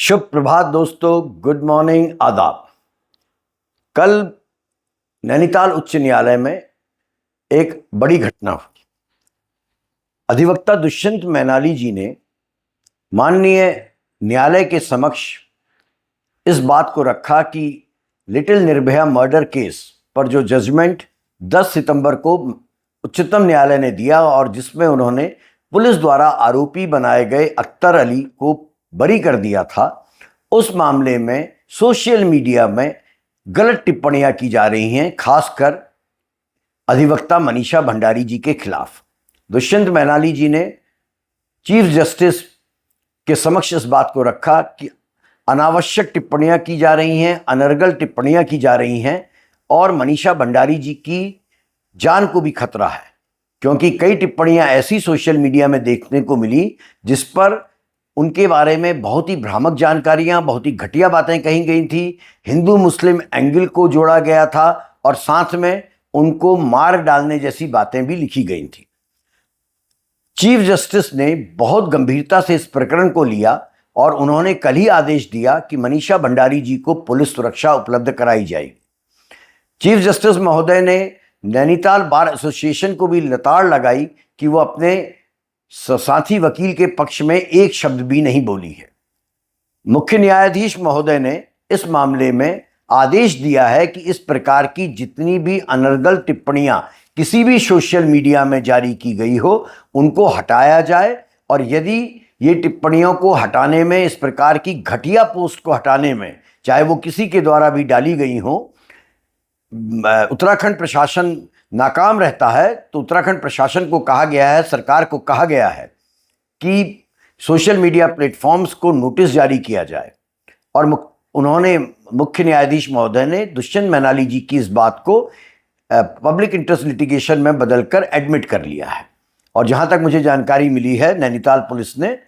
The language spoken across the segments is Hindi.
शुभ प्रभात दोस्तों, गुड मॉर्निंग, आदाब। कल नैनीताल उच्च न्यायालय में एक बड़ी घटना हुई। अधिवक्ता दुष्यंत मैनाली जी ने माननीय न्यायालय के समक्ष इस बात को रखा कि लिटिल निर्भया मर्डर केस पर जो जजमेंट 10 सितंबर को उच्चतम न्यायालय ने दिया और जिसमें उन्होंने पुलिस द्वारा आरोपी बनाए गए अख्तर अली को बरी कर दिया था, उस मामले में सोशल मीडिया में गलत टिप्पणियां की जा रही हैं, खासकर अधिवक्ता मनीषा भंडारी जी के खिलाफ। दुष्यंत मैनाली जी ने चीफ जस्टिस के समक्ष इस बात को रखा कि अनावश्यक टिप्पणियां की जा रही हैं, अनर्गल टिप्पणियां की जा रही हैं और मनीषा भंडारी जी की जान को भी खतरा है, क्योंकि कई टिप्पणियां ऐसी सोशल मीडिया में देखने को मिली जिस पर उनके बारे में बहुत ही भ्रामक जानकारियां, बहुत ही घटिया बातें कही गई थी। हिंदू मुस्लिम एंगल को जोड़ा गया था और साथ में उनको मार डालने जैसी बातें भी लिखी गई थी। चीफ जस्टिस ने बहुत गंभीरता से इस प्रकरण को लिया और उन्होंने कल ही आदेश दिया कि मनीषा भंडारी जी को पुलिस सुरक्षा उपलब्ध कराई जाएगी। चीफ जस्टिस महोदय ने नैनीताल बार एसोसिएशन को भी लताड़ लगाई कि वो अपने साथी वकील के पक्ष में एक शब्द भी नहीं बोली है। मुख्य न्यायाधीश महोदय ने इस मामले में आदेश दिया है कि इस प्रकार की जितनी भी अनर्गल टिप्पणियां किसी भी सोशल मीडिया में जारी की गई हो उनको हटाया जाए, और यदि ये टिप्पणियों को हटाने में, इस प्रकार की घटिया पोस्ट को हटाने में, चाहे वो किसी के द्वारा भी डाली गई हो, उत्तराखंड प्रशासन नाकाम रहता है, तो उत्तराखंड प्रशासन को कहा गया है, सरकार को कहा गया है कि सोशल मीडिया प्लेटफॉर्म्स को नोटिस जारी किया जाए। और उन्होंने, मुख्य न्यायाधीश महोदय ने दुष्यंत मैनाली जी की इस बात को पब्लिक इंटरेस्ट लिटिगेशन में बदलकर एडमिट कर लिया है। और जहां तक मुझे जानकारी मिली है, नैनीताल पुलिस ने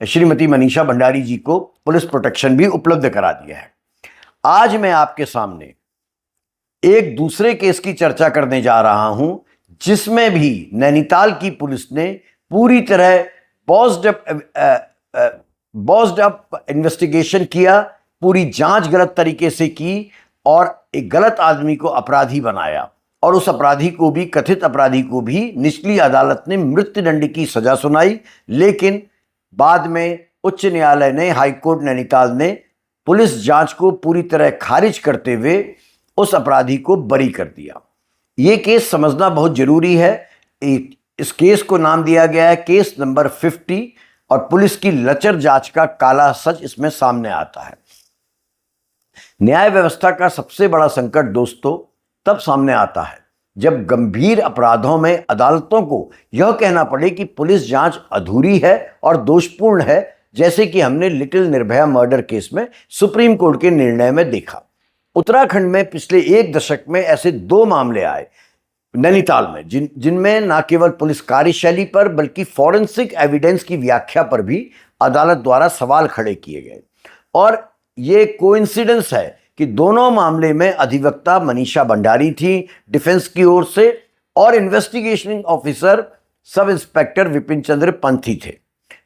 श्रीमती मनीषा भंडारी जी को पुलिस प्रोटेक्शन भी उपलब्ध करा दिया है। आज मैं आपके सामने एक दूसरे केस की चर्चा करने जा रहा हूं, जिसमें भी नैनीताल की पुलिस ने पूरी तरह बॉस्ड अप इन्वेस्टिगेशन किया, पूरी जांच गलत तरीके से की और एक गलत आदमी को अपराधी बनाया, और उस अपराधी को भी, कथित अपराधी को भी निचली अदालत ने मृत्युदंड की सजा सुनाई। लेकिन बाद में उच्च न्यायालय ने, हाईकोर्ट नैनीताल ने पुलिस जांच को पूरी तरह खारिज करते हुए उस अपराधी को बरी कर दिया। ये केस समझना बहुत जरूरी है। इस केस को नाम दिया गया है केस नंबर 50, और पुलिस की लचर जांच का काला सच इसमें सामने आता है। न्याय व्यवस्था का सबसे बड़ा संकट दोस्तों तब सामने आता है जब गंभीर अपराधों में अदालतों को यह कहना पड़े कि पुलिस जांच अधूरी है और दोषपूर्ण है, जैसे कि हमने लिटिल निर्भया मर्डर केस में सुप्रीम कोर्ट के निर्णय में देखा। उत्तराखंड में पिछले एक दशक में ऐसे 2 मामले आए नैनीताल में, जिनमें न केवल पुलिस कार्यशैली पर बल्कि फॉरेंसिक एविडेंस की व्याख्या पर भी अदालत द्वारा सवाल खड़े किए गए। और ये कोइंसिडेंस है कि दोनों मामले में अधिवक्ता मनीषा भंडारी थी डिफेंस की ओर से, और इन्वेस्टिगेशनिंग ऑफिसर सब इंस्पेक्टर विपिन चंद्र पंथी थे।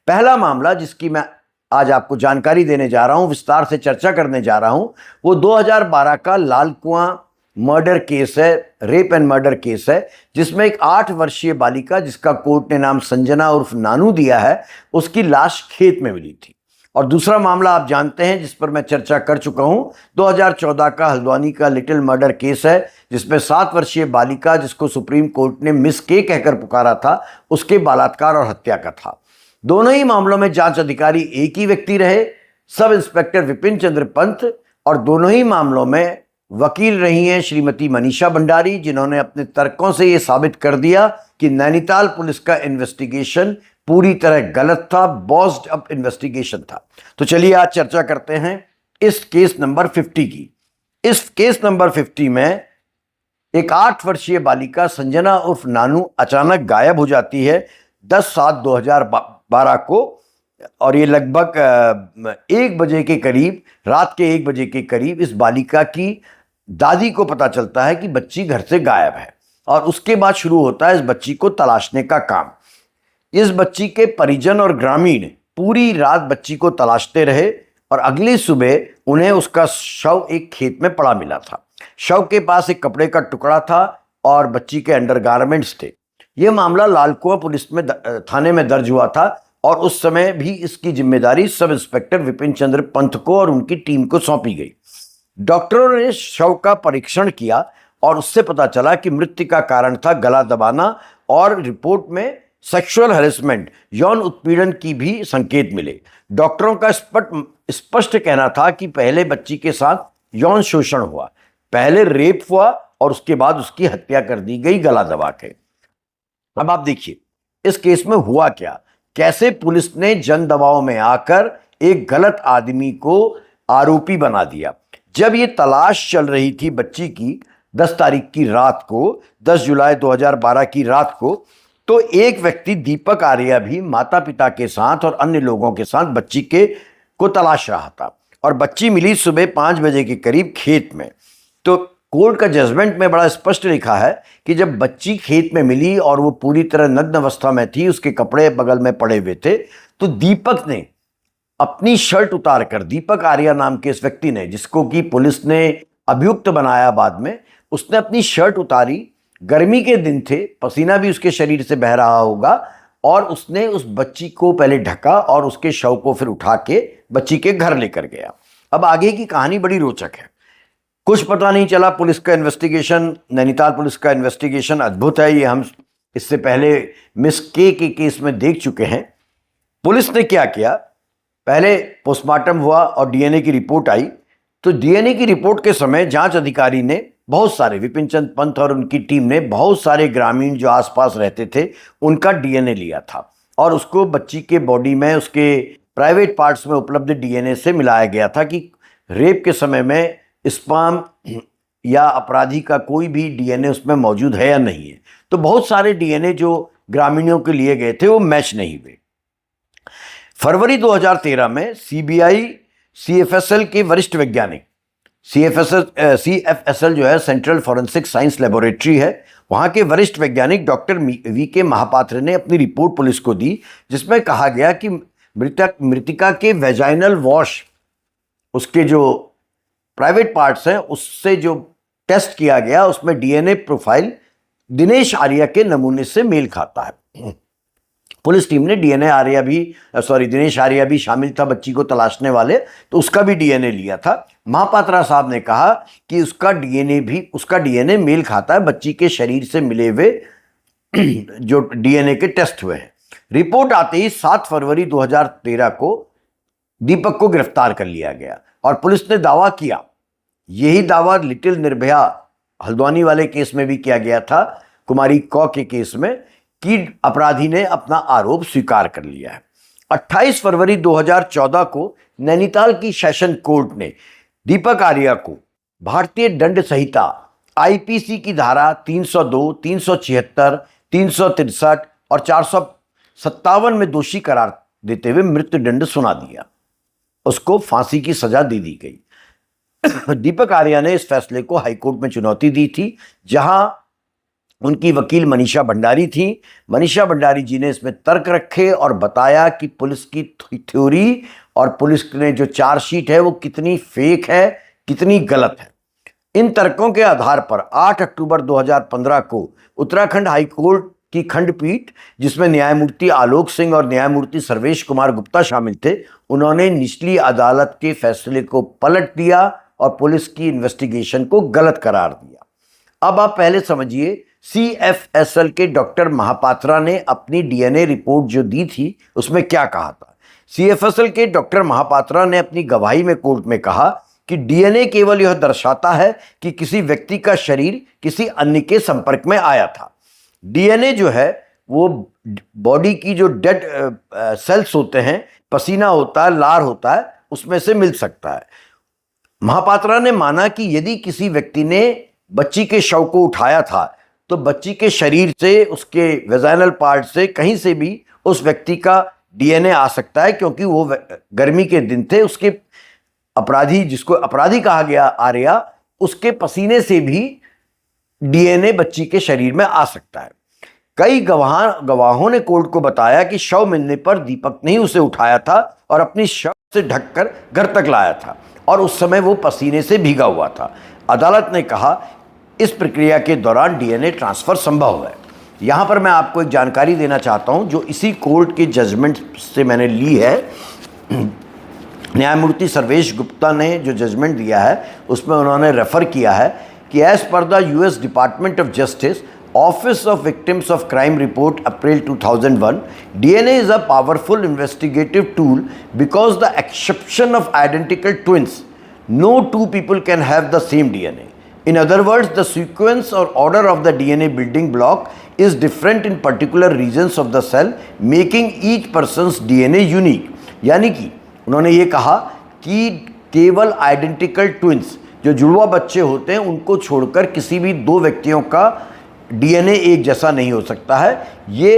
पहला मामला जिसकी मैं आज आपको जानकारी देने जा रहा हूं, विस्तार से चर्चा करने जा रहा हूं, वो 2012 का लाल कुआं मर्डर केस है, रेप एंड मर्डर केस है, जिसमें एक 8 वर्षीय बालिका, जिसका कोर्ट ने नाम संजना उर्फ नानू दिया है, उसकी लाश खेत में मिली थी। और दूसरा मामला आप जानते हैं, जिस पर मैं चर्चा कर चुका हूं, 2014 का हल्द्वानी का लिटिल मर्डर केस है, जिसमें 7 वर्षीय बालिका, जिसको सुप्रीम कोर्ट ने मिस के कहकर पुकारा था, उसके बलात्कार और हत्या का था। दोनों ही मामलों में जांच अधिकारी एक ही व्यक्ति रहे, सब इंस्पेक्टर विपिन चंद्र पंत, और दोनों ही मामलों में वकील रही हैं श्रीमती मनीषा भंडारी, जिन्होंने अपने तर्कों से यह साबित कर दिया कि नैनीताल पुलिस का इन्वेस्टिगेशन पूरी तरह गलत था, बॉस्ड अप इन्वेस्टिगेशन था। तो चलिए आज चर्चा करते हैं इस केस नंबर 50 की। इस केस नंबर 50 में एक 8 वर्षीय बालिका संजना उर्फ नानू अचानक गायब हो जाती है 10/7/2012 को, और ये लगभग 1 बजे के करीब, रात के 1 बजे के करीब इस बालिका की दादी को पता चलता है कि बच्ची घर से गायब है, और उसके बाद शुरू होता है इस बच्ची को तलाशने का काम। इस बच्ची के परिजन और ग्रामीण पूरी रात बच्ची को तलाशते रहे और अगली सुबह उन्हें उसका शव एक खेत में पड़ा मिला था। शव के पास एक कपड़े का टुकड़ा था और बच्ची के अंडरगारमेंट्स थे। यह मामला लालकुआं पुलिस में थाने में दर्ज हुआ था और उस समय भी इसकी जिम्मेदारी सब इंस्पेक्टर विपिन चंद्र पंत को और उनकी टीम को सौंपी गई। डॉक्टरों ने शव का परीक्षण किया और उससे पता चला कि मृत्यु का कारण था गला दबाना और रिपोर्ट में सेक्सुअल हैरेसमेंट, यौन उत्पीड़न की भी संकेत मिले। डॉक्टरों का स्पष्ट कहना था कि पहले बच्ची के साथ यौन शोषण हुआ, पहले रेप हुआ और उसके बाद उसकी हत्या कर दी गई गला दबा के। अब आप देखिए इस केस में हुआ क्या, कैसे पुलिस ने जन दबाव में आकर एक गलत आदमी को आरोपी बना दिया। जब ये तलाश चल रही थी बच्ची की 10 तारीख की रात को, 10 जुलाई 2012 की रात को, तो एक व्यक्ति दीपक आर्या भी माता पिता के साथ और अन्य लोगों के साथ बच्ची को तलाश रहा था और बच्ची मिली सुबह 5 बजे के करीब खेत में। तो कोर्ट का जजमेंट में बड़ा स्पष्ट लिखा है कि जब बच्ची खेत में मिली और वो पूरी तरह नग्न अवस्था में थी, उसके कपड़े बगल में पड़े हुए थे, तो दीपक ने अपनी शर्ट उतार कर, दीपक आर्या नाम के इस व्यक्ति ने, जिसको कि पुलिस ने अभियुक्त बनाया बाद में, उसने अपनी शर्ट उतारी। गर्मी के दिन थे, पसीना भी उसके शरीर से बह रहा होगा और उसने उस बच्ची को पहले ढका और उसके शव को फिर उठा के बच्ची के घर लेकर गया। अब आगे की कहानी बड़ी रोचक है। कुछ पता नहीं चला। पुलिस का इन्वेस्टिगेशन, नैनीताल पुलिस का इन्वेस्टिगेशन अद्भुत है। ये हम इससे पहले मिस के केस में देख चुके हैं। पुलिस ने क्या किया, पहले पोस्टमार्टम हुआ और डीएनए की रिपोर्ट आई। तो डीएनए की रिपोर्ट के समय जांच अधिकारी ने बहुत सारे, विपिन चंद्र पंत और उनकी टीम ने बहुत सारे ग्रामीण जो आसपास रहते थे उनका डीएनए लिया था और उसको बच्ची के बॉडी में, उसके प्राइवेट पार्ट्स में उपलब्ध डीएनए से मिलाया गया था कि रेप के समय में स्पर्म या अपराधी का कोई भी डीएनए उसमें मौजूद है या नहीं है। तो बहुत सारे डीएनए जो ग्रामीणों के लिए गए थे वो मैच नहीं हुए। फरवरी 2013 में सीबीआई सीएफएसएल के वरिष्ठ वैज्ञानिक, सीएफएसएल जो है सेंट्रल फॉरेंसिक साइंस लेबोरेटरी है, वहां के वरिष्ठ वैज्ञानिक डॉक्टर वीके महापात्र ने अपनी रिपोर्ट पुलिस को दी, जिसमें कहा गया कि मृतिका के वेजाइनल वॉश, उसके जो प्राइवेट पार्ट्स हैं, उससे जो टेस्ट किया गया उसमें डीएनए प्रोफाइल दिनेश आर्या के नमूने से मेल खाता है। पुलिस टीम ने दिनेश आर्या भी शामिल था बच्ची को तलाशने वाले, तो उसका भी डीएनए लिया था। महापात्रा साहब ने कहा कि उसका डीएनए मेल खाता है बच्ची के शरीर से मिले हुए जो डीएनए के टेस्ट हुए हैं। रिपोर्ट आते ही 7 फरवरी 2013 को दीपक को गिरफ्तार कर लिया गया और पुलिस ने दावा किया, यही दावा लिटिल निर्भया हल्द्वानी वाले केस में भी किया गया था, कुमारी कौ के केस में, कि अपराधी ने अपना आरोप स्वीकार कर लिया है। 28 फरवरी 2014 को नैनीताल की सेशन कोर्ट ने दीपक आर्या को भारतीय दंड संहिता आईपीसी की धारा 302, 376, 363 और 457 में दोषी करार देते हुए मृत्युदंड सुना दिया। उसको फांसी की सजा दे दी गई। दीपक आर्या ने इस फैसले को हाईकोर्ट में चुनौती दी थी, जहां उनकी वकील मनीषा भंडारी थी। मनीषा भंडारी जी ने इसमें तर्क रखे और बताया कि पुलिस की थ्योरी और पुलिस ने जो चार्जशीट है वो कितनी फेक है, कितनी गलत है। इन तर्कों के आधार पर 8 अक्टूबर 2015 को उत्तराखंड हाईकोर्ट की खंडपीठ, जिसमें न्यायमूर्ति आलोक सिंह और न्यायमूर्ति सर्वेश कुमार गुप्ता शामिल थे, उन्होंने निचली अदालत के फैसले को पलट दिया और पुलिस की इन्वेस्टिगेशन को गलत करार दिया। अब आप पहले समझिए, सीएफएसएल के डॉक्टर महापात्रा ने अपनी डीएनए रिपोर्ट जो दी थी उसमें क्या कहा था। सीएफएसएल के डॉक्टर महापात्रा ने अपनी गवाही में कोर्ट में कहा कि डीएनए केवल यह दर्शाता है कि किसी व्यक्ति का शरीर किसी अन्य के संपर्क में आया था। डीएनए जो है वो बॉडी की जो डेड सेल्स होते हैं, पसीना होता है, लार होता है, उसमें से मिल सकता है। महापात्रा ने माना कि यदि किसी व्यक्ति ने बच्ची के शव को उठाया था तो बच्ची के शरीर से, उसके वेजाइनल पार्ट से, कहीं से भी उस व्यक्ति का डीएनए आ सकता है, क्योंकि वो गर्मी के दिन थे। उसके अपराधी, जिसको अपराधी कहा गया आर्या, उसके पसीने से भी डीएनए बच्ची के शरीर में आ सकता है। कई गवाहों ने कोर्ट को बताया कि शव मिलने पर दीपक ने ही उसे उठाया था और अपनी शव से ढककर घर तक लाया था और उस समय वो पसीने से भीगा हुआ था। अदालत ने कहा इस प्रक्रिया के दौरान डीएनए ट्रांसफर संभव है। यहाँ पर मैं आपको एक जानकारी देना चाहता हूँ जो इसी कोर्ट के जजमेंट से मैंने ली है। न्यायमूर्ति सर्वेश गुप्ता ने जो जजमेंट दिया है उसमें उन्होंने रेफर किया है कि as per the US department of justice office of victims of crime report April 2001, DNA is a powerful investigative tool because the exception of identical twins, no two people can have the same DNA. In other words, the sequence or order of the DNA building block is different in particular regions of the cell, making each person's DNA unique. यानी कि उन्होंने ये कहा कि केवल आइडेंटिकल ट्विंस जो जुड़वा बच्चे होते हैं उनको छोड़कर किसी भी दो व्यक्तियों का डीएनए एक जैसा नहीं हो सकता है। ये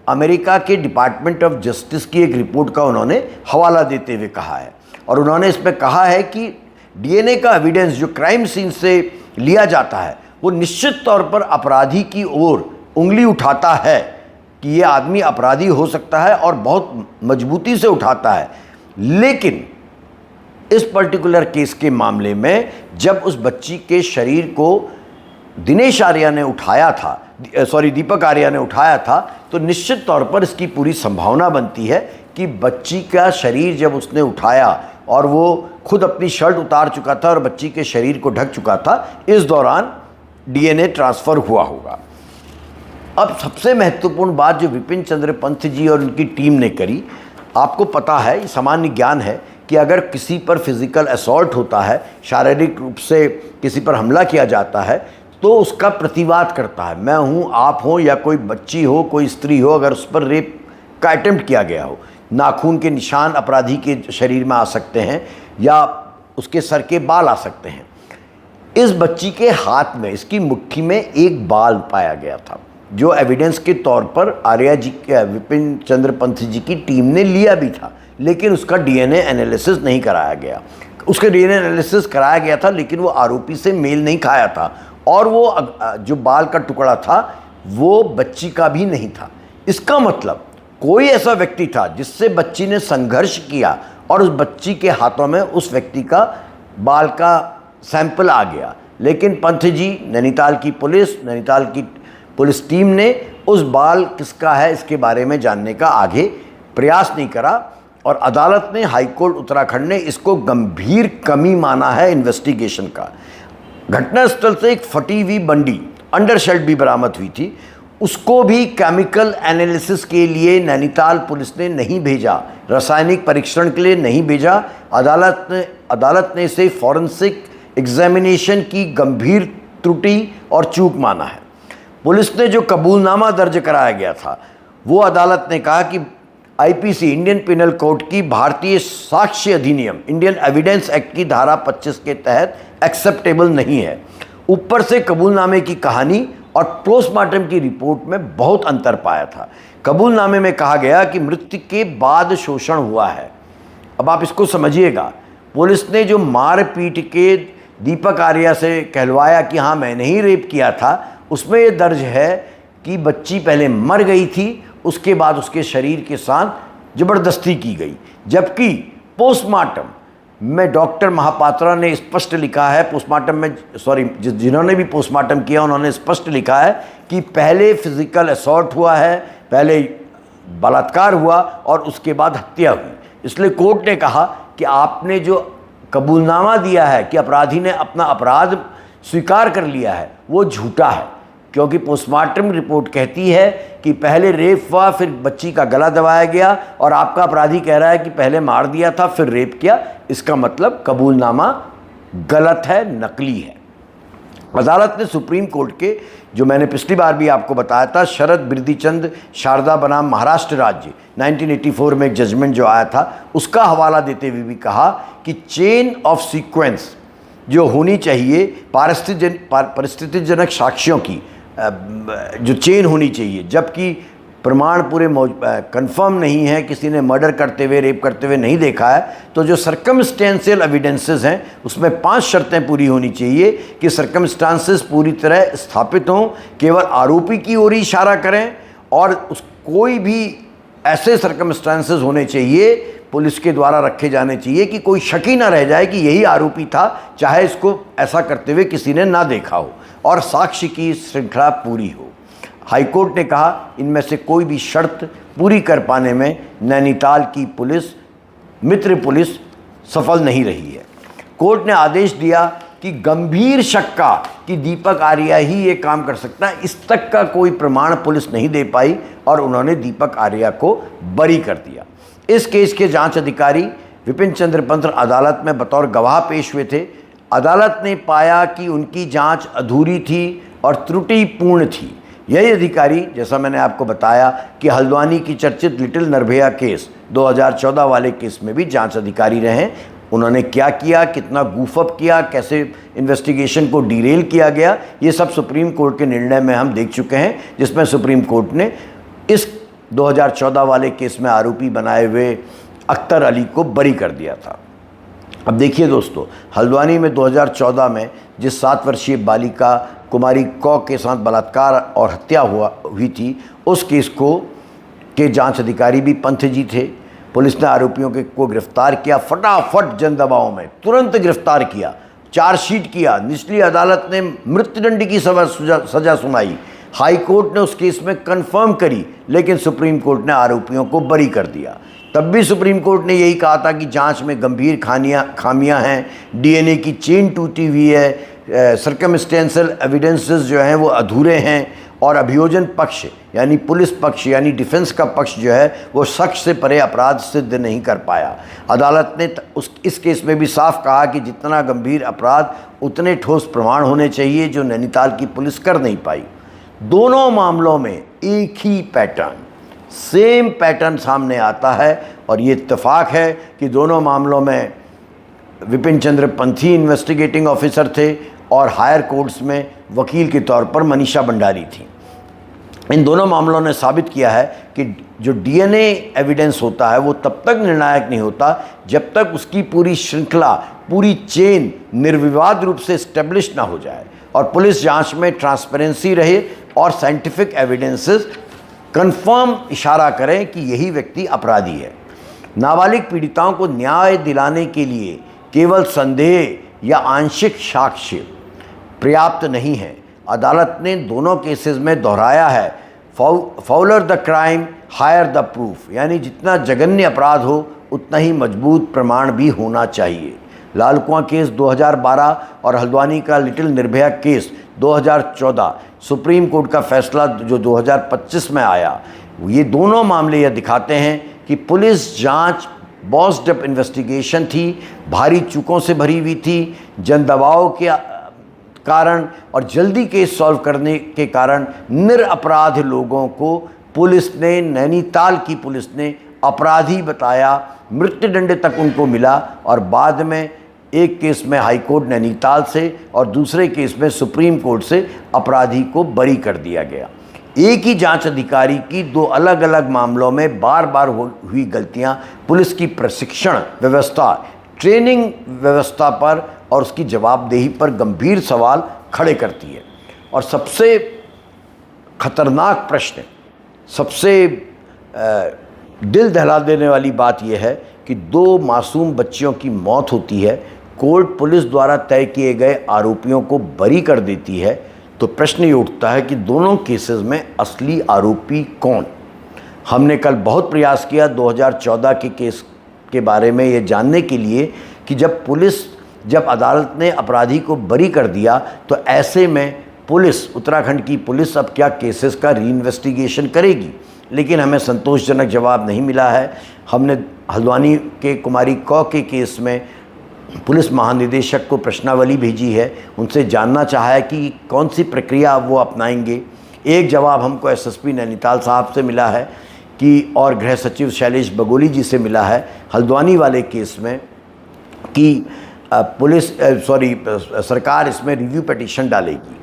अमेरिका के डिपार्टमेंट ऑफ जस्टिस की एक रिपोर्ट का उन्होंने हवाला देते हुए कहा है और उन्होंने इसमें कहा है कि डीएनए का एविडेंस जो क्राइम सीन से लिया जाता है वो निश्चित तौर पर अपराधी की ओर उंगली उठाता है कि ये आदमी अपराधी हो सकता है और बहुत मजबूती से उठाता है। लेकिन इस पर्टिकुलर केस के मामले में जब उस बच्ची के शरीर को दिनेश आर्या ने उठाया था, दीपक आर्या ने उठाया था, तो निश्चित तौर पर इसकी पूरी संभावना बनती है कि बच्ची का शरीर जब उसने उठाया और वो खुद अपनी शर्ट उतार चुका था और बच्ची के शरीर को ढक चुका था, इस दौरान डीएनए ट्रांसफ़र हुआ होगा। अब सबसे महत्वपूर्ण बात जो विपिन चंद्र पंत जी और उनकी टीम ने करी, आपको पता है, ये सामान्य ज्ञान है कि अगर किसी पर फिजिकल असॉल्ट होता है, शारीरिक रूप से किसी पर हमला किया जाता है, तो उसका प्रतिवाद करता है। मैं हूँ, आप हो या कोई बच्ची हो, कोई स्त्री हो, अगर उस पर रेप का अटेम्प्ट किया गया हो, नाखून के निशान अपराधी के शरीर में आ सकते हैं या उसके सर के बाल आ सकते हैं। इस बच्ची के हाथ में, इसकी मुट्ठी में एक बाल पाया गया था जो एविडेंस के तौर पर आर्या जी के, विपिन चंद्र पंत जी की टीम ने लिया भी था, लेकिन उसका डीएनए एनालिसिस नहीं कराया गया। उसका डीएनए एनालिसिस कराया गया था लेकिन वो आरोपी से मेल नहीं खाया था और वो जो बाल का टुकड़ा था वो बच्ची का भी नहीं था। इसका मतलब कोई ऐसा व्यक्ति था जिससे बच्ची ने संघर्ष किया और उस बच्ची के हाथों में उस व्यक्ति का बाल का सैंपल आ गया। लेकिन पंत जी, नैनीताल की पुलिस टीम ने उस बाल किसका है इसके बारे में जानने का आगे प्रयास नहीं करा और अदालत ने, हाईकोर्ट उत्तराखंड ने इसको गंभीर कमी माना है इन्वेस्टिगेशन का। घटनास्थल से एक फटी हुई बंडी, अंडरशर्ट भी बरामद हुई थी, उसको भी केमिकल एनालिसिस के लिए नैनीताल पुलिस ने नहीं भेजा, रासायनिक परीक्षण के लिए नहीं भेजा। अदालत ने इसे फॉरेंसिक एग्जामिनेशन की गंभीर त्रुटि और चूक माना है। पुलिस ने जो कबूलनामा दर्ज कराया गया था वो अदालत ने कहा कि आईपीसी, इंडियन पिनल कोड की भारतीय साक्ष्य अधिनियम, इंडियन एविडेंस एक्ट की धारा 25 के तहत एक्सेप्टेबल नहीं है। ऊपर से कबूलनामे की कहानी और पोस्टमार्टम की रिपोर्ट में बहुत अंतर पाया था। कबूलनामे में कहा गया कि मृत्यु के बाद शोषण हुआ है। अब आप इसको समझिएगा, पुलिस ने जो मार पीट के दीपक आर्या से कहलवाया कि हाँ मैंने ही रेप किया था, उसमें ये दर्ज है कि बच्ची पहले मर गई थी, उसके बाद उसके शरीर के साथ ज़बरदस्ती की गई। जबकि पोस्टमार्टम में डॉक्टर महापात्रा ने स्पष्ट लिखा है, जिन्होंने भी पोस्टमार्टम किया उन्होंने स्पष्ट लिखा है कि पहले फिजिकल असॉल्ट हुआ है, पहले बलात्कार हुआ और उसके बाद हत्या हुई। इसलिए कोर्ट ने कहा कि आपने जो कबूलनामा दिया है कि अपराधी ने अपना अपराध स्वीकार कर लिया है वो झूठा है, क्योंकि पोस्टमार्टम रिपोर्ट कहती है कि पहले रेप हुआ, फिर बच्ची का गला दबाया गया और आपका अपराधी कह रहा है कि पहले मार दिया था फिर रेप किया। इसका मतलब कबूलनामा गलत है, नकली है। अदालत ने सुप्रीम कोर्ट के, जो मैंने पिछली बार भी आपको बताया था, शरद बिरदीचंद शारदा बनाम महाराष्ट्र राज्य 1984 में एक जजमेंट जो आया था उसका हवाला देते हुए भी कहा कि चेन ऑफ सीक्वेंस जो होनी चाहिए, परिस्थितिजनक साक्ष्यों की जो चेन होनी चाहिए, जबकि प्रमाण पूरे कंफर्म नहीं है, किसी ने मर्डर करते हुए, रेप करते हुए नहीं देखा है, तो जो सर्कमस्टेंशियल एविडेंसेस हैं उसमें 5 शर्तें पूरी होनी चाहिए कि सर्कमस्टांसेस पूरी तरह स्थापित हों, केवल आरोपी की ओर ही इशारा करें और उस कोई भी ऐसे सर्कमस्टांसेस होने चाहिए पुलिस के द्वारा रखे जाने चाहिए कि कोई शक ही ना रह जाए कि यही आरोपी था, चाहे इसको ऐसा करते हुए किसी ने ना देखा हो, और साक्ष्य की श्रृंखला पूरी हो। हाईकोर्ट ने कहा इनमें से कोई भी शर्त पूरी कर पाने में नैनीताल की पुलिस, मित्र पुलिस, सफल नहीं रही है। कोर्ट ने आदेश दिया कि गंभीर शक्का कि दीपक आर्या ही ये काम कर सकता है, इस तक का कोई प्रमाण पुलिस नहीं दे पाई और उन्होंने दीपक आर्या को बरी कर दिया। इस केस के जांच अधिकारी विपिन चंद्र पंत अदालत में बतौर गवाह पेश हुए थे। अदालत ने पाया कि उनकी जांच अधूरी थी और त्रुटिपूर्ण थी। यही अधिकारी, जैसा मैंने आपको बताया कि हल्द्वानी की चर्चित लिटिल निर्भया केस 2014 वाले केस में भी जांच अधिकारी रहे। उन्होंने क्या किया, कितना गूफअप किया, कैसे इन्वेस्टिगेशन को डिरेल किया गया, ये सब सुप्रीम कोर्ट के निर्णय में हम देख चुके हैं, जिसमें सुप्रीम कोर्ट ने इस 2014 वाले केस में आरोपी बनाए हुए अख्तर अली को बरी कर दिया था। अब देखिए दोस्तों, हल्द्वानी में 2014 में जिस 7 वर्षीय बालिका कुमारी कौ के साथ बलात्कार और हत्या हुई थी, उस केस के जांच अधिकारी भी पंथ जी थे। पुलिस ने आरोपियों को गिरफ्तार किया, फटाफट जन दबाव में तुरंत गिरफ्तार किया, चार्जशीट किया। निचली अदालत ने मृत्युदंड की सजा सुनाई। हाई कोर्ट ने उस केस में कंफर्म करी, लेकिन सुप्रीम कोर्ट ने आरोपियों को बरी कर दिया। तब भी सुप्रीम कोर्ट ने यही कहा था कि जांच में गंभीर खामियां हैं, डीएनए की चेन टूटी हुई है, सर्कमस्टेंशियल एविडेंसेस जो हैं वो अधूरे हैं, और अभियोजन पक्ष यानी पुलिस पक्ष यानी डिफेंस का पक्ष जो है वो शक से परे अपराध सिद्ध नहीं कर पाया। अदालत ने इस केस में भी साफ कहा कि जितना गंभीर अपराध उतने ठोस प्रमाण होने चाहिए, जो नैनीताल की पुलिस कर नहीं पाई। दोनों मामलों में एक ही पैटर्न, सेम पैटर्न सामने आता है, और ये इत्तेफाक है कि दोनों मामलों में विपिन चंद्र पंथी इन्वेस्टिगेटिंग ऑफिसर थे और हायर कोर्ट्स में वकील के तौर पर मनीषा भंडारी थी। इन दोनों मामलों ने साबित किया है कि जो डीएनए एविडेंस होता है वो तब तक निर्णायक नहीं होता जब तक उसकी पूरी श्रृंखला, पूरी चेन निर्विवाद रूप से इस्टेब्लिश ना हो जाए, और पुलिस जांच में ट्रांसपेरेंसी रहे और साइंटिफिक एविडेंसेस कंफर्म इशारा करें कि यही व्यक्ति अपराधी है। नाबालिग पीड़िताओं को न्याय दिलाने के लिए केवल संदेह या आंशिक साक्ष्य पर्याप्त नहीं है। अदालत ने दोनों केसेस में दोहराया है, fouler the crime higher the proof, यानी जितना जघन्य अपराध हो उतना ही मजबूत प्रमाण भी होना चाहिए। लाल कुआं केस 2012 और हल्द्वानी का little Nirbhaya case 2014, supreme court का फैसला जो 2025 में आया, ये दोनों मामले यह दिखाते हैं कि पुलिस जांच बॉस्ड अप इन्वेस्टिगेशन थी, भारी चूकों से भरी हुई थी। जन दबाव के कारण और जल्दी केस सॉल्व करने के कारण निरपराध लोगों को पुलिस ने, नैनीताल की पुलिस ने अपराधी बताया, मृत्युदंड तक उनको मिला, और बाद में एक केस में हाई कोर्ट नैनीताल से और दूसरे केस में सुप्रीम कोर्ट से अपराधी को बरी कर दिया गया। एक ही जांच अधिकारी की दो अलग अलग मामलों में बार बार हुई गलतियां पुलिस की प्रशिक्षण व्यवस्था, ट्रेनिंग व्यवस्था पर और उसकी जवाबदेही पर गंभीर सवाल खड़े करती है। और सबसे खतरनाक प्रश्न, सबसे दिल दहला देने वाली बात यह है कि 2 मासूम बच्चियों की मौत होती है, कोर्ट पुलिस द्वारा तय किए गए आरोपियों को बरी कर देती है, तो प्रश्न ये उठता है कि दोनों केसेस में असली आरोपी कौन। हमने कल बहुत प्रयास किया 2014 के केस के बारे में ये जानने के लिए कि जब अदालत ने अपराधी को बरी कर दिया तो ऐसे में पुलिस, उत्तराखंड की पुलिस अब क्या केसेस का रीइन्वेस्टिगेशन करेगी, लेकिन हमें संतोषजनक जवाब नहीं मिला है। हमने हल्द्वानी के कुमारी कौ के केस में पुलिस महानिदेशक को प्रश्नावली भेजी है, उनसे जानना चाहा है कि कौन सी प्रक्रिया वो अपनाएंगे। एक जवाब हमको एसएसपी नैनीताल साहब से मिला है कि, और गृह सचिव शैलेश बगोली जी से मिला है हल्द्वानी वाले केस में, कि सरकार इसमें रिव्यू पिटीशन डालेगी।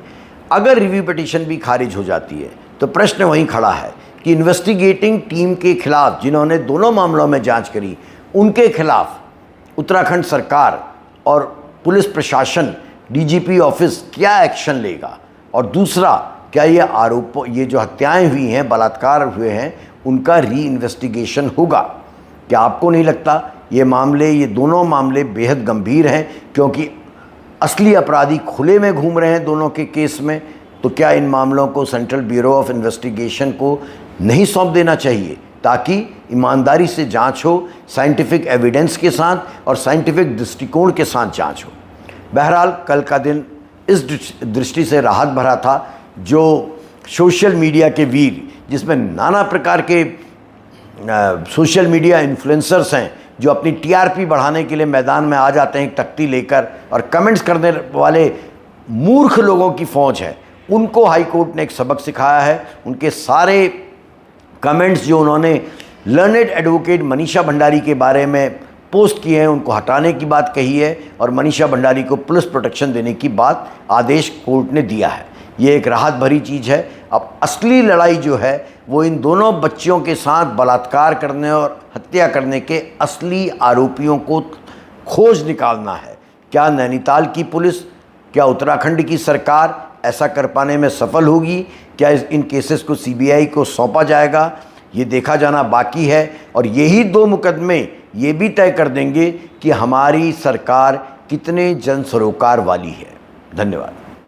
अगर रिव्यू पिटीशन भी खारिज हो जाती है तो प्रश्न वहीं खड़ा है कि इन्वेस्टिगेटिंग टीम के खिलाफ, जिन्होंने दोनों मामलों में जांच करी, उनके खिलाफ उत्तराखंड सरकार और पुलिस प्रशासन, डीजीपी ऑफिस क्या एक्शन लेगा। और दूसरा, क्या ये आरोप, ये जो हत्याएं हुई हैं, बलात्कार हुए हैं, उनका री इन्वेस्टिगेशन होगा? क्या आपको नहीं लगता ये दोनों मामले बेहद गंभीर हैं? क्योंकि असली अपराधी खुले में घूम रहे हैं दोनों के केस में। तो क्या इन मामलों को सेंट्रल ब्यूरो ऑफ इन्वेस्टिगेशन को नहीं सौंप देना चाहिए, ताकि ईमानदारी से जांच हो, साइंटिफिक एविडेंस के साथ और साइंटिफिक दृष्टिकोण के साथ जांच हो? बहरहाल कल का दिन इस दृष्टि से राहत भरा था, जो सोशल मीडिया के वीर, जिसमें नाना प्रकार के सोशल मीडिया इन्फ्लुएंसर्स हैं जो अपनी टीआरपी बढ़ाने के लिए मैदान में आ जाते हैं एक तख्ती लेकर, और कमेंट्स करने वाले मूर्ख लोगों की फौज है, उनको हाई कोर्ट ने एक सबक सिखाया है। उनके सारे कमेंट्स जो उन्होंने लर्नेड एडवोकेट मनीषा भंडारी के बारे में पोस्ट किए हैं, उनको हटाने की बात कही है और मनीषा भंडारी को पुलिस प्रोटेक्शन देने की बात आदेश कोर्ट ने दिया है। ये एक राहत भरी चीज़ है। अब असली लड़ाई जो है वो इन दोनों बच्चियों के साथ बलात्कार करने और हत्या करने के असली आरोपियों को खोज निकालना है। क्या नैनीताल की पुलिस, क्या उत्तराखंड की सरकार ऐसा कर पाने में सफल होगी? क्या इन केसेस को सीबीआई को सौंपा जाएगा? ये देखा जाना बाकी है। और यही 2 मुकदमे ये भी तय कर देंगे कि हमारी सरकार कितने जन सरोकार वाली है। धन्यवाद।